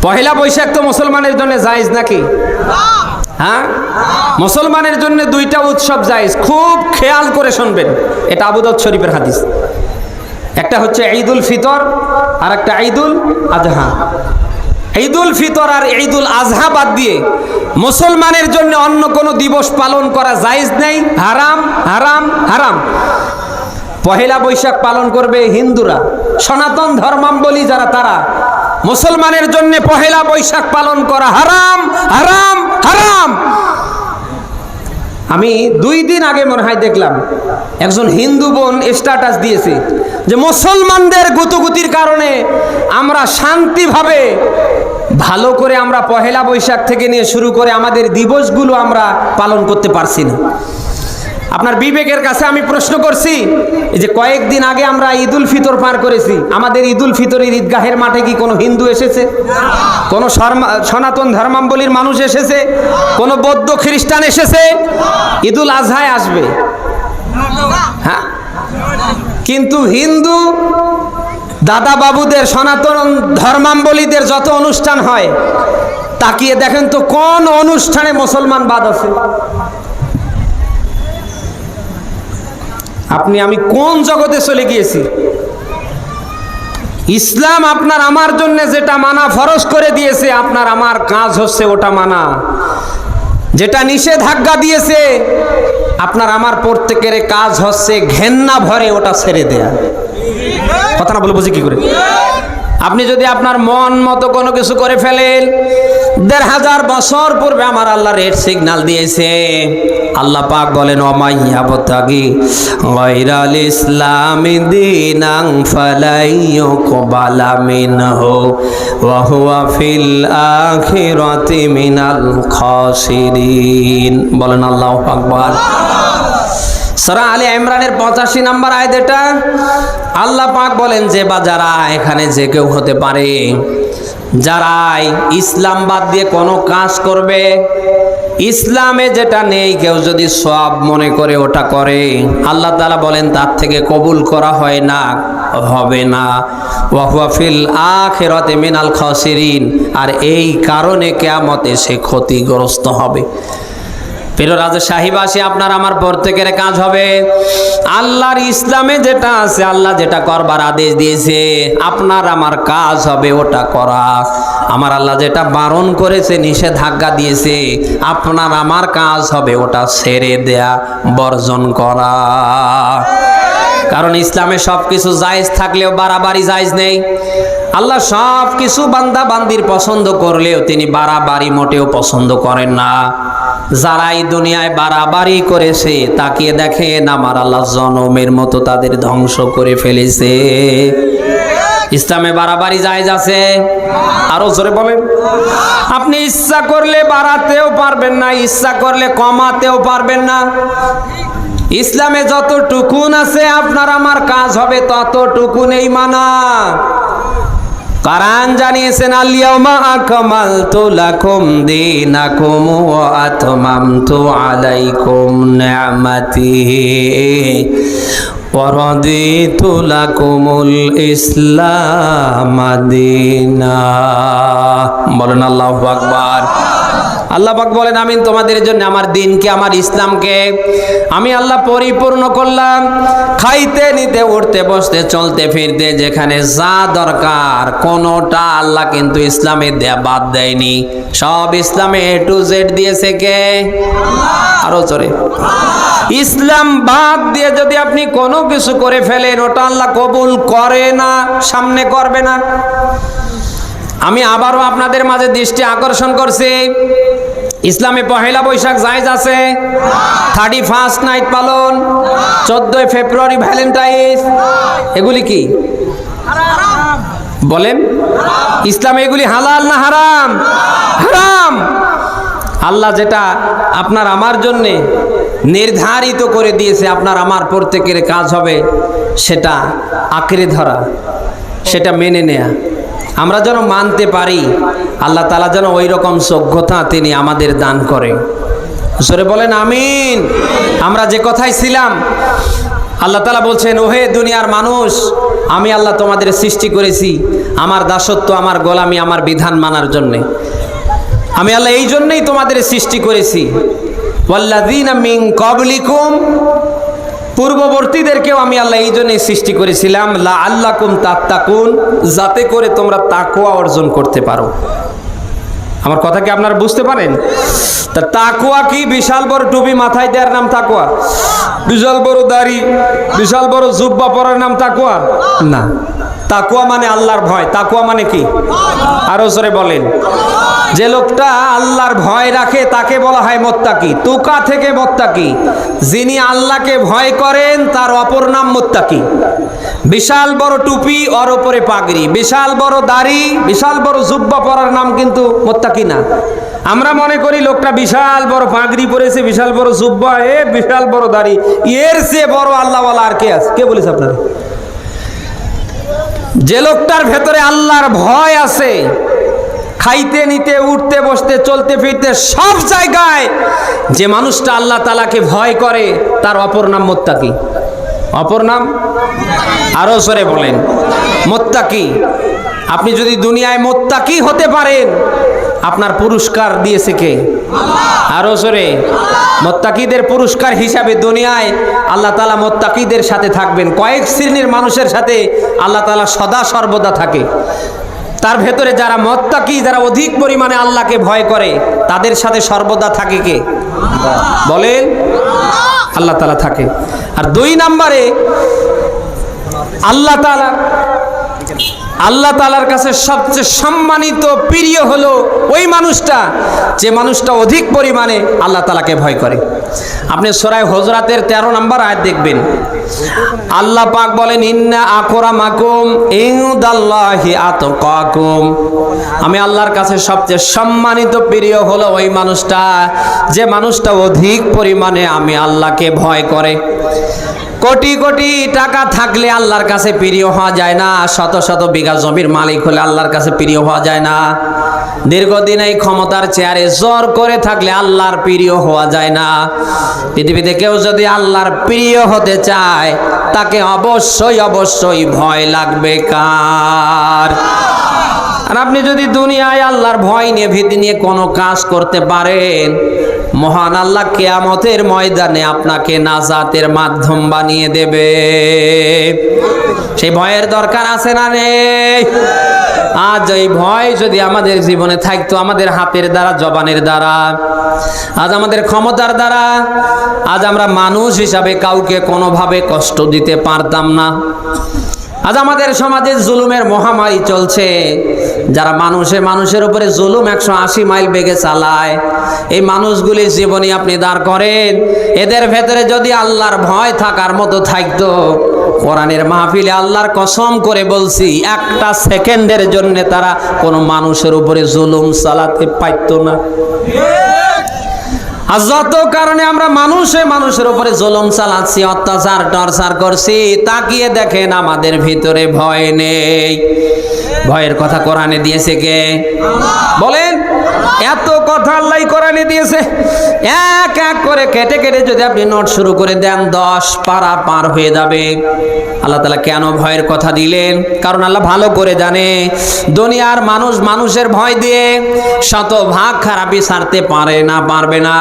পহেলা বৈশাখ তো মুসলমানের জন্য জায়েজ নাকি? হ্যাঁ, মুসলমানের জন্য দুইটা উৎসব জায়েজ। খুব খেয়াল করে শুনবেন, এটা আবু দাউদ শরীফের হাদিস। একটা হচ্ছে ঈদুল ফিতর আর একটা ঈদুল আজহা। ঈদুল ফিতর আর ঈদুল আজহা বাদ দিয়ে মুসলমানের জন্য অন্য কোনো দিবস পালন করা জায়েজ নেই, হারাম হারাম হারাম। পহেলা বৈশাখ পালন করবে হিন্দুরা, সনাতন ধর্মাবলম্বী যারা, তারা। মুসলমানের জন্য পহেলা বৈশাখ পালন করা হারাম হারাম হারাম। আমি 2 দিন আগে মনে হয় দেখলাম একজন হিন্দু বোন স্ট্যাটাস দিয়েছে যে মুসলমানদের গুতুগুতির কারণে আমরা শান্তিভাবে ভালো করে আমরা পহেলা বৈশাখ থেকে নিয়ে শুরু করে আমাদের দিবসগুলো আমরা পালন করতে পারছি না। আপনার বিবেকের কাছে আমি প্রশ্ন করছি, যে কয়েকদিন আগে আমরা ঈদুল ফিতর পার করেছি, আমাদের ঈদুল ফিতরের ঈদগাহের মাঠে কি কোনো হিন্দু এসেছে? কোনো সনাতন ধর্মাবলম্বীর মানুষ এসেছে? কোনো বৌদ্ধ খ্রিস্টান এসেছে? ঈদুল আজহায় আসবে, হ্যাঁ। কিন্তু হিন্দু দাদা বাবুদের, সনাতন ধর্মাবলম্বীদের যত অনুষ্ঠান হয়, তাকিয়ে দেখেন তো কোন অনুষ্ঠানে মুসলমান বাদ আছে? আপনি আমি কোন জগতে চলে গিয়েছি? ইসলাম আপনার আমার জন্য যেটা মানা ফরজ করে দিয়েছে, আপনার আমার কাজ হচ্ছে ওটা মানা। যেটা নিষেধাজ্ঞা দিয়েছে, আপনার আমার প্রত্যেকের কাজ হচ্ছে ঘেন্না ভরে ওটা ছেড়ে দেয়া। কথা না বলে বুঝি কি করে? আপনি যদি আপনার মন মতো কোনো কিছু করে ফেলেন, ১৫০০ বছর পূর্বে আমার আল্লাহ রেড সিগন্যাল দিয়েছে। আল্লাহ পাক বলেন, ওমাইয়াবতাগি গায়রাল ইসলামি দীনান ফালাইয়ুকবালা মিনহু ওয়া হুয়া ফিল আখিরাতি মিনাল খাসিরিন। বলেন আল্লাহু আকবার। সূরা আলে ইমরানের 85 নম্বর আয়াত এটা। আল্লাহ পাক বলেন যে বা যারা এখানে যে কেউ হতে পারে, যারাই ইসলাম বাদ দিয়ে কোনো কাজ করবে, ইসলামে যেটা নেই কেউ যদি সওয়াব মনে করে ওটা করে, আল্লাহ তাআলা বলেন তার থেকে কবুল করা হয় না, হবে না। ওয়া হুয়া ফিল আখিরাতি মিনাল খাসিরিন। আর এই কারণে কিয়ামতে সে ক্ষতিগ্রস্ত হবে। প্রিয় রাজশাহীবাসী, আপনার আমার প্রত্যেকের কাজ হবে আল্লাহর ইসলামে যেটা আছে, আল্লাহ যেটা করবার আদেশ দিয়েছে, আপনার আমার কাজ হবে ওটা করা। আমার আল্লাহ যেটা বারণ করেছে, নিষেধাজ্ঞা দিয়েছে, আপনার আমার কাজ হবে ওটা ছেড়ে দেয়া, বর্জন করা। কারণ ইসলামে সবকিছু জায়েজ থাকলেও বাড়াবাড়ি জায়েজ নেই। আল্লাহ সব কিছু বান্দা বান্দির পছন্দ করলেও তিনি বাড়াবাড়ি মোটেও পছন্দ করেন না। যারা এই দুনিয়ায় বাড়াবাড়ি করেছে, তাকিয়ে দেখেন আমার আল্লাহ জনমের মতো তাদের ধ্বংস করে ফেলেছে। ইসলামে বাড়াবাড়ি জায়েজ আছে? আরো জোরে বলেন। আপনি ইচ্ছা করলে বাড়াতেও পারবেন না, ইচ্ছা করলে কমাতেও পারবেন না। ইসলামে যতটুকুন আছে আপনার আমার কাজ হবে ততটুকুনেই মানা। কোরআন জানিয়েছেন, আল-ইয়াউমা আকমালতু লাকুম দীনাকুম ওয়া আতমামতু আলাইকুম নি'মাতি ওয়া রাদিতু লাকুমুল ইসলাম দীনা। বলেন আল্লাহু আকবার। আল্লাহ পাক বলেন, আমি তোমাদের জন্য আমার দিনকে, আমার ইসলামকে আমি আল্লাহ পরিপূর্ণ করলাম। খাইতে নিতে, উঠতে বসতে, চলতে ফিরতে, যেখানে যা দরকার কোনোটা আল্লাহ কিন্তু ইসলামে দেয়া বাদ দেয়নি। সব ইসলামে A to Z দিয়েছে কে? আরো জোরে। ইসলাম বাদ দিয়ে যদি আপনি কোনো কিছু করে ফেলেন, ওটা আল্লাহ কবুল করে না, সামনে করবে না। আমি আবারও আপনাদের মাঝে দৃষ্টি আকর্ষণ করছি, ইসলামে পহেলা বৈশাখ জায়েজ আছে, 31st নাইট পালন, 14 ফেব্রুয়ারি ভ্যালেন্টাইন্স, এগুলি কি বলেন? ইসলামে এগুলি হালাল না হারাম? হারাম। আল্লাহ যেটা আপনার আমার জন্য নির্ধারিত করে দিয়েছে, আপনার আমার প্রত্যেকের কাজ হবে সেটা আঁকড়ে ধরা, সেটা মেনে নেয়া। আমরা যেন মানতে পারি, আল্লাহ তাআলা যেন ওই রকম যোগ্যতা তিনি আমাদের দান করেন। জোরে বলেন আমিন। আমরা যে কথাই ছিলাম, আল্লাহ তাআলা বলছেন, ওহে দুনিয়ার মানুষ, আমি আল্লাহ তোমাদের সৃষ্টি করেছি আমার দাসত্ব, আমার গোলামি, আমার বিধান মানার জন্যে। আমি আল্লাহ এই জন্যই তোমাদের সৃষ্টি করেছি। ওয়াল্লাযীনা মিন ক্বাবলিকুম, পূর্ববর্তীদেরকেও আমি আল্লাহ এই জন্যই সৃষ্টি করেছিলাম, লাআল্লাকুম তাত্তাকুন, যাতে করে তোমরা তাকওয়া অর্জন করতে পারো। আমার কথা কি আপনারা বুঝতে পারেন? তা তাকওয়া কি বিশাল বড় টুপি মাথায় দেওয়ার নাম তাকওয়া? বিশাল বড় দাড়ি, বিশাল বড় জুব্বা পরার নাম তাকওয়া না। তাকওয়া মানে আল্লাহর ভয়। তাকওয়া মানে কি? আরো জোরে বলেন। যে লোকটা আল্লাহর ভয় রাখে তাকে বলা হয় মুত্তাকি। তুকা থেকে মুত্তাকি, যিনি আল্লাহকে ভয় করেন তার অপর নাম মুত্তাকি। বিশাল বড় টুপি, ওর উপরে পাগড়ি, বিশাল বড় দাড়ি, বিশাল বড় জুব্বা পরার নাম কিন্তু মুত্তাকি না। আমরা মনে করি লোকটা বিশাল বড় পাগড়ি পরেছে, বিশাল বড় জুব্বা, বিশাল বড় দাড়ি, এর চেয়ে বড় আল্লাহওয়ালা আর কে আছে? কে বলেছে আপনারা? যে লোকটার ভেতরে আল্লাহর ভয় আছে, খাইতে নিতে, উঠতে বসতে, চলতে ফিরতে সব জায়গায় যে মানুষটা আল্লাহ তাআলাকে ভয় করে তার অপর নাম মুত্তাকি। অপর নাম আরো জোরে বলেন, মুত্তাকি। আপনি যদি দুনিয়ায় মুত্তাকি হতে পারেন, আপনার পুরস্কার দিয়েছে কে? আরো জোরে। মুত্তাকিদের পুরস্কার হিসাবে দুনিয়ায় আল্লাহ তাআলা মুত্তাকিদের সাথে থাকবেন। কয়েক শ্রেণীর মানুষের সাথে আল্লাহ তাআলা সদা সর্বদা থাকে। তার ভেতরে যারা মুত্তাকি, যারা অধিক পরিমাণে আল্লাহকে ভয় করে, তাদের সাথে সর্বদা থাকে কে? বলেন, আল্লাহ তাআলা থাকে। আর দুই নম্বরে আল্লাহ তাআলার কাছে সবচেয়ে সম্মানিত, প্রিয় হলো ওই মানুষটা যে মানুষটা অধিক পরিমাণে আল্লাহ তাআলাকে ভয় করে। আপনি সূরা হুজরাতের 13 নম্বর আয়াত দেখবেন, আল্লাহ পাক বলেন, ইন্না আকরামাকুম ইনদাল্লাহি আতকাকুম। আমি আল্লাহর কাছে সবচেয়ে সম্মানিত, প্রিয় হলো ওই মানুষটা যে মানুষটা অধিক পরিমাণে আমি আল্লাহকে ভয় করে। কোটি কোটি টাকা থাকলে আল্লাহর কাছে প্রিয় হওয়া যায় না। শত শত বিঘা জমির মালিক হলে আল্লাহর কাছে প্রিয় হওয়া যায় না। দীর্ঘদিন এই ক্ষমতার চেয়ারে জোর করে থাকলে আল্লাহর প্রিয় হওয়া যায় না। পৃথিবীতে কেউ যদি আল্লাহর প্রিয় হতে চায়, তাকে অবশ্যই অবশ্যই ভয় লাগবে কার? আর আপনি যদি দুনিয়ায় আল্লাহর ভয় নিয়ে, ভীতি নিয়ে কোনো কাজ করতে পারেন, মহান আল্লাহ কিয়ামতের ময়দানে আপনাকে নাজাতের মাধ্যম বানিয়ে দেবে। সেই ভয়ের দরকার আছে না নেই? আজ এই ভয় যদি আমাদের জীবনে থাকতো, আমাদের হাতের দ্বারা, জবানের দ্বারা, আজ আমাদের ক্ষমতার দ্বারা, আজ আমরা মানুষ হিসাবে কাউকে কোনোভাবে কষ্ট দিতে পারতাম না। আজ আমাদের সমাজে জুলুমের মহামারী চলছে। যারা মানুষের উপরে জুলুম 180 মাইল বেগে চালায়, এই মানুষগুলির জীবনী আপনি দাঁড় করেন, এদের ভেতরে যদি আল্লাহর ভয় থাকার মতো থাকতো, কোরআনের মাহফিলে আল্লাহর কসম করে বলছি, একটা সেকেন্ডের জন্য তারা কোনো মানুষের উপরে জুলুম চালাতে পারতো না। আর যত কারণে আমরা মানুষের উপরে জুলুম চালাচ্ছি, অত্যাচার, টর্চার করছি, তাকিয়ে দেখেন আমাদের ভিতরে ভয় নেই। ভয়ের কথা কোরআনে দিয়েছে কে? বলেন। এত কথা আল্লাহ কোরআনে দিয়েছে। এক এক করে কেটে কেটে যদি আপনি নোট শুরু করে দেন, 10 পারা পার হয়ে যাবে। আল্লাহ তাআলা কেন ভয়ের কথা দিলেন? কারণ আল্লাহ ভালো করে জানে দুনিয়ার মানুষ মানুষের ভয় দিয়ে শতভাগ খারাপি ছাড়তে পারবে না।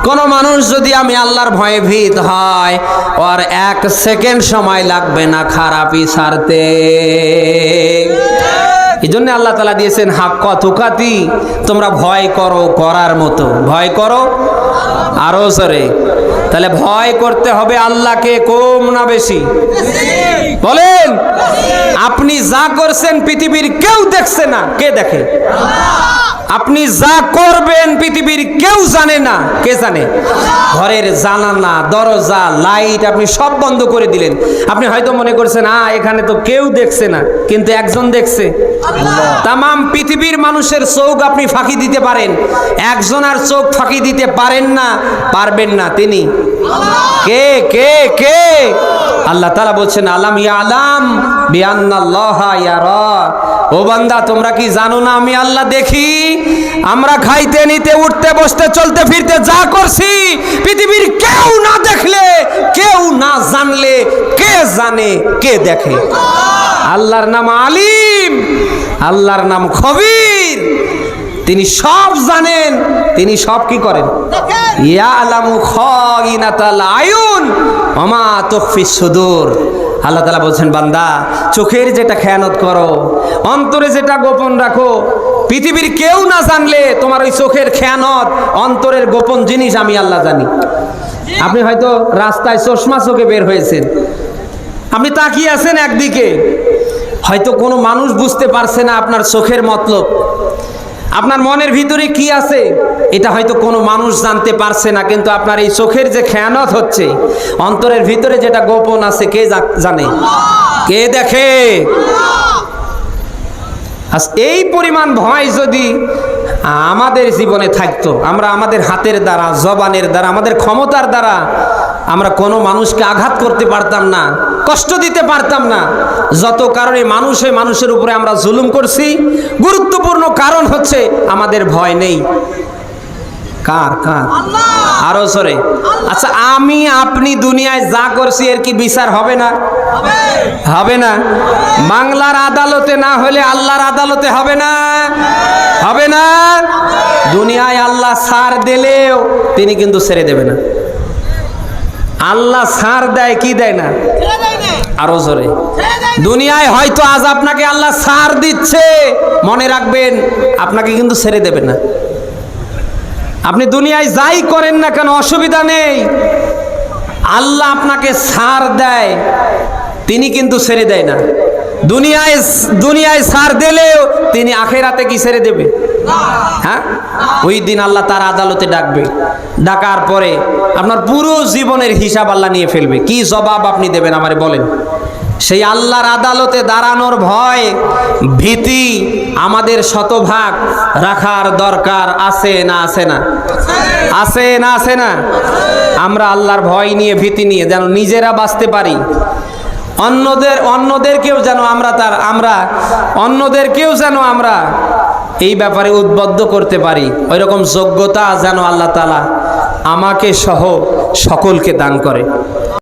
কোন মানুষ যদি আমি আল্লাহর ভয়ে ভীত হয়, ওর 1 সেকেন্ড সময় লাগবে না খারাপি ছাড়তে। এই জন্য আল্লাহ তাআলা দিয়েছেন হাক্কা তুকাতি, তোমরা ভয় করো করার মতো। ভয় করো আরো জোরে। তাহলে ভয় করতে হবে আল্লাহকে, কম না বেশি? বলেন। আপনি যা করছেন পৃথিবীর কেউ দেখছে না, কে দেখে? আপনি যা করবেন পৃথিবীর কেউ জানে না, কে জানে? ঘরের জানালা, দরজা, লাইট আপনি সব বন্ধ করে দিলেন। আপনি হয়তো মনে করছেন এখানে তো কেউ দেখছে না, কিন্তু একজন দেখছে। তামাম পৃথিবীর মানুষের চোখ আপনি ফাঁকি দিতে পারেন, একজনের চোখ ফাঁকি দিতে পারেন না, পারবেন না। তিনি কে? কে কে? আল্লাহ তাআলা বলছেন, আলাম ইয়ালাম বিআন্নাল্লাহা ইয়ারা। ও বান্দা, তোমরা কি জানো না আমি আল্লাহ দেখি? আমরা খাইতে নিতে উঠতে বসতে চলতে ফিরতে যা করছি পৃথিবীর কেউ না দেখলে, কেউ না জানলে, কে জানে, কে দেখে? আল্লাহর নাম আলিম, আল্লাহর নাম খবীর। তিনি সব জানেন, তিনি সব কি করেন? ইয়ালামু খাইনাতাল আয়ুন ওয়া মা তুখফিস সুদূর। আল্লাহ তাআলা বলছেন, বান্দা চোখের যেটা খেয়ানত করো, অন্তরে যেটা গোপন রাখো, পৃথিবীর কেউ না জানলে তোমার ওই চোখের খেয়ানত, অন্তরের গোপন জিনিস আমি আল্লাহ জানি। আপনি হয়তো রাস্তায় চশমা চোখে বের হয়েছেন, আপনি তাকিয়ে আছেন একদিকে, হয়তো কোনো মানুষ বুঝতে পারছে না আপনার চোখের মতলব, আপনার মনের ভিতরে কি আছে এটা হয়তো কোনো মানুষ জানতে পারছে না, কিন্তু আপনার এই চোখের যে খেয়ানত হচ্ছে, অন্তরের ভিতরে যেটা গোপন আছে, কে জানে, কে দেখে? এই পরিমাণ ভয় যদি আমাদের জীবনে থাকতো, আমরা আমাদের হাতের দ্বারা, জবানের দ্বারা, আমাদের ক্ষমতার দ্বারা আমরা কোনো মানুষকে আঘাত করতে পারতাম না, কষ্ট দিতে পারতাম না। যত কারণে মানুষের উপরে আমরা জুলুম করছি, গুরুত্বপূর্ণ কারণ হচ্ছে আমাদের ভয় নেই। কার? আরো জোরে। আচ্ছা, আমি আপনি দুনিয়ায় যা করছি এর কি বিচার হবে না? হবে না? বাংলার আদালতে না হলে আল্লাহর আদালতে হবে না? হবে না? দুনিয়ায় আল্লাহ ছাড় দিলেও তিনি কিন্তু ছেড়ে দেবে না। আল্লাহ ছাড় দেয় কি দেয় না? আরো জোরে। দুনিয়ায় হয়তো আজ আপনাকে আল্লাহ ছাড় দিচ্ছে, মনে রাখবেন আপনাকে কিন্তু ছেড়ে দেবে না। আপনি দুনিয়ায় যাই করেন না কেন অসুবিধা নেই, আল্লাহ আপনাকে ছাড় দেয়, তিনি কিন্তু ছেড়ে দেয় না। দুনিয়ায় ছাড় দিলেও তিনি আখিরাতে কি ছেড়ে দেবে? হ্যাঁ, ওই দিন আল্লাহ তার আদালতে ডাকবে, ডাকার পরে আপনার পুরো জীবনের হিসাব আল্লাহ নিয়ে ফেলবে। কি জবাব আপনি দেবেন আমারে বলেন? সেই আল্লাহর আদালতে দাঁড়ানোর ভয়, ভীতি আমাদের শতভাগ রাখার দরকার আছে না? আছে না? আছে না? আছে না? আমরা আল্লাহর ভয় নিয়ে, ভীতি নিয়ে যেন নিজেরা বাঁচতে পারি, অন্যদেরকেও যেন অন্যদেরকেও যেন আমরা এই ব্যাপারে উদ্বুদ্ধ করতে পারি। ওইরকম যোগ্যতা যেন আল্লাহ তাআলা আমাকে সহ সকলকে দান করে।